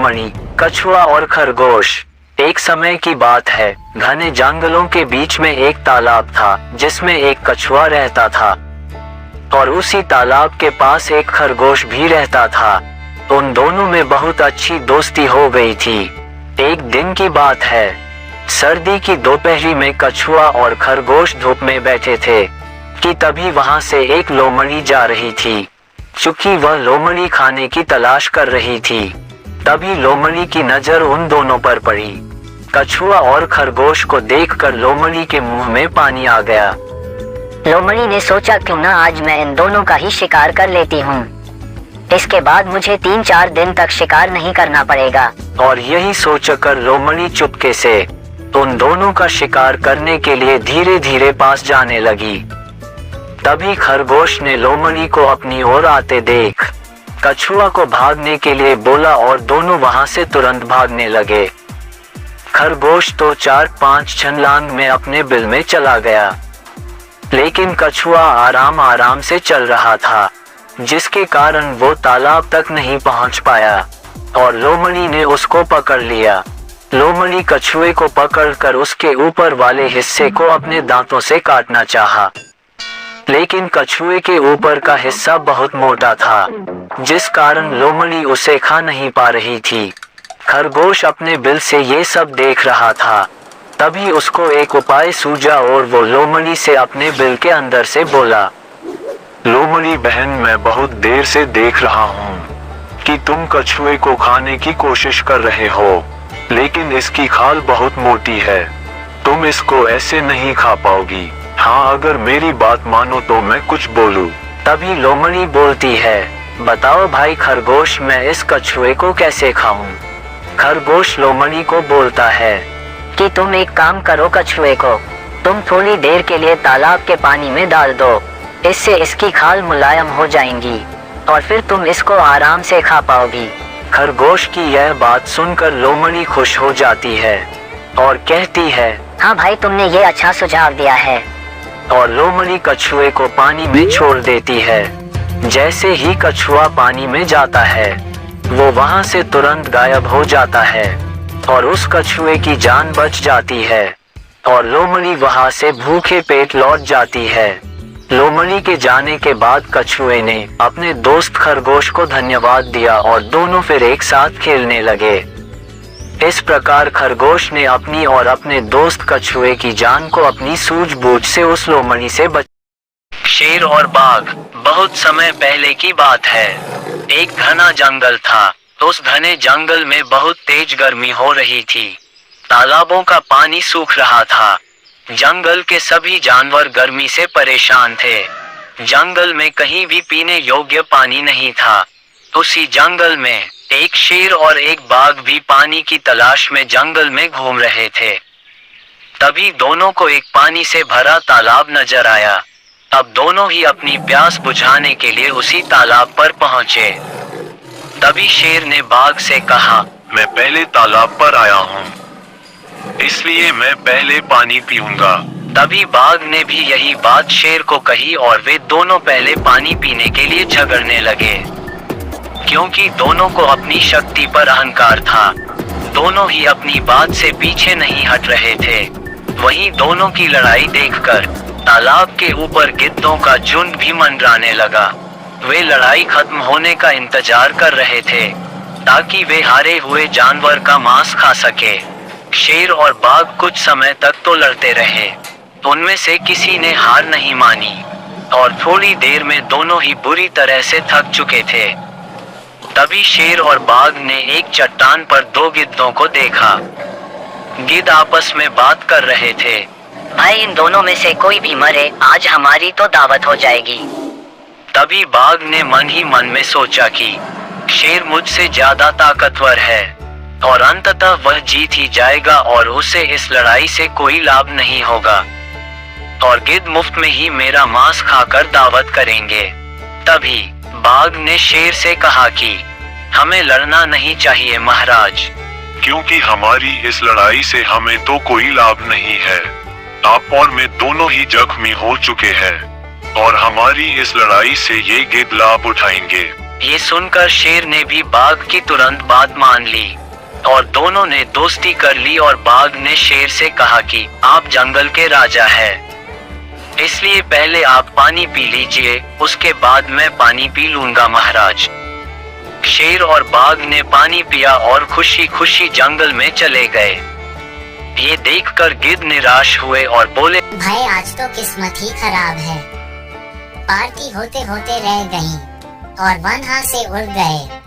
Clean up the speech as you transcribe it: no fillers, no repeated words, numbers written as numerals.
लोमड़ी, कछुआ और खरगोश। एक समय की बात है, घने जंगलों के बीच में एक तालाब था जिसमें एक कछुआ रहता था और उसी तालाब के पास एक खरगोश भी रहता था। उन दोनों में बहुत अच्छी दोस्ती हो गई थी। एक दिन की बात है, सर्दी की दोपहरी में कछुआ और खरगोश धूप में बैठे थे कि तभी वहां से एक लोमड़ी जा रही थी। चूंकि वह लोमड़ी खाने की तलाश कर रही थी, तभी लोमड़ी की नजर उन दोनों पर पड़ी। कछुआ और खरगोश को देखकर लोमड़ी के मुंह में पानी आ गया। लोमड़ी ने सोचा क्यों ना आज मैं इन दोनों का ही शिकार कर लेती हूँ। इसके बाद मुझे 3-4 दिन तक शिकार नहीं करना पड़ेगा। और यही सोचकर लोमड़ी चुपके से उन दोनों का शिकार करने के लिए धीरे धीरे पास जाने लगी। तभी खरगोश ने लोमड़ी को अपनी ओर आते देख कछुआ को भागने के लिए बोला और दोनों वहां से तुरंत भागने लगे। खरगोश तो 4-5 छलांग में अपने बिल में चला गया, लेकिन कछुआ आराम आराम से चल रहा था, जिसके कारण वो तालाब तक नहीं पहुंच पाया और लोमड़ी ने उसको पकड़ लिया। लोमड़ी कछुए को पकड़कर उसके ऊपर वाले हिस्से को अपने दांतों से काटना चाहा, लेकिन कछुए के ऊपर का हिस्सा बहुत मोटा था, जिस कारण लोमड़ी उसे खा नहीं पा रही थी। खरगोश अपने बिल से ये सब देख रहा था। तभी उसको एक उपाय सूझा और वो लोमड़ी से अपने बिल के अंदर से बोला, लोमड़ी बहन, मैं बहुत देर से देख रहा हूँ कि तुम कछुए को खाने की कोशिश कर रहे हो, लेकिन इसकी खाल बहुत मोटी है, तुम इसको ऐसे नहीं खा पाओगी। हाँ, अगर मेरी बात मानो तो मैं कुछ बोलूं। तभी लोमड़ी बोलती है, बताओ भाई खरगोश, मैं इस कछुए को कैसे खाऊं? खरगोश लोमड़ी को बोलता है कि तुम एक काम करो, कछुए को तुम थोड़ी देर के लिए तालाब के पानी में डाल दो, इससे इसकी खाल मुलायम हो जाएंगी और फिर तुम इसको आराम से खा पाओगी। खरगोश की यह बात सुनकर लोमड़ी खुश हो जाती है और कहती है, हाँ भाई, तुमने ये अच्छा सुझाव दिया है। और लोमड़ी कछुए को पानी में छोड़ देती है। जैसे ही कछुआ पानी में जाता है, वो वहां से तुरंत गायब हो जाता है और उस कछुए की जान बच जाती है और लोमड़ी वहां से भूखे पेट लौट जाती है। लोमड़ी के जाने के बाद कछुए ने अपने दोस्त खरगोश को धन्यवाद दिया और दोनों फिर एक साथ खेलने लगे। इस प्रकार खरगोश ने अपनी और अपने दोस्त कछुए की जान को अपनी सूझबूझ से उस लोमड़ी से बचाया। शेर और बाघ। बहुत समय पहले की बात है, एक घना जंगल था। उस घने जंगल में बहुत तेज गर्मी हो रही थी। तालाबों का पानी सूख रहा था। जंगल के सभी जानवर गर्मी से परेशान थे। जंगल में कहीं भी पीने योग्य पानी नहीं था। उसी जंगल में एक शेर और एक बाघ भी पानी की तलाश में जंगल में घूम रहे थे। तभी दोनों को एक पानी से भरा तालाब नजर आया। अब दोनों ही अपनी प्यास बुझाने के लिए उसी तालाब पर पहुंचे। तभी शेर ने बाघ से कहा, मैं पहले तालाब पर आया हूँ, इसलिए मैं पहले पानी पीऊंगा। तभी बाघ ने भी यही बात शेर को कही और वे दोनों पहले पानी पीने के लिए झगड़ने लगे, क्योंकि दोनों को अपनी शक्ति पर अहंकार था। दोनों ही अपनी बात से पीछे नहीं हट रहे थे। वहीं दोनों की लड़ाई देखकर तालाब के ऊपर गिद्धों का झुंड भी मंडराने लगा। वे लड़ाई खत्म होने का इंतजार कर रहे थे ताकि वे हारे हुए जानवर का मांस खा सके। शेर और बाघ कुछ समय तक तो लड़ते रहे। उनमें से किसी ने हार नहीं मानी और थोड़ी देर में दोनों ही बुरी तरह से थक चुके थे। तभी शेर और बाघ ने एक चट्टान पर दो गिद्धों को देखा। गिद्ध आपस में बात कर रहे थे, भाई, इन दोनों में से कोई भी मरे, आज हमारी तो दावत हो जाएगी। तभी बाघ ने मन ही मन में सोचा कि शेर मुझसे ज्यादा ताकतवर है और अंततः वह जीत ही जाएगा और उसे इस लड़ाई से कोई लाभ नहीं होगा और गिद्ध मुफ्त में ही मेरा मांस खाकर दावत करेंगे। तभी बाघ ने शेर से कहा कि हमें लड़ना नहीं चाहिए महाराज, क्योंकि हमारी इस लड़ाई से हमें तो कोई लाभ नहीं है। आप और मैं दोनों ही जख्मी हो चुके हैं और हमारी इस लड़ाई से ये गिद्ध लाभ उठाएंगे। ये सुनकर शेर ने भी बाघ की तुरंत बात मान ली और दोनों ने दोस्ती कर ली और बाघ ने शेर से कहा कि आप जंगल के राजा हैं, इसलिए पहले आप पानी पी लीजिए, उसके बाद मैं पानी पी लूंगा महाराज। शेर और बाघ ने पानी पिया और खुशी खुशी जंगल में चले गए। ये देखकर गिद्ध निराश हुए और बोले, भाई आज तो किस्मत ही खराब है, पार्टी होते होते रह गई और वहां से उड़ गए।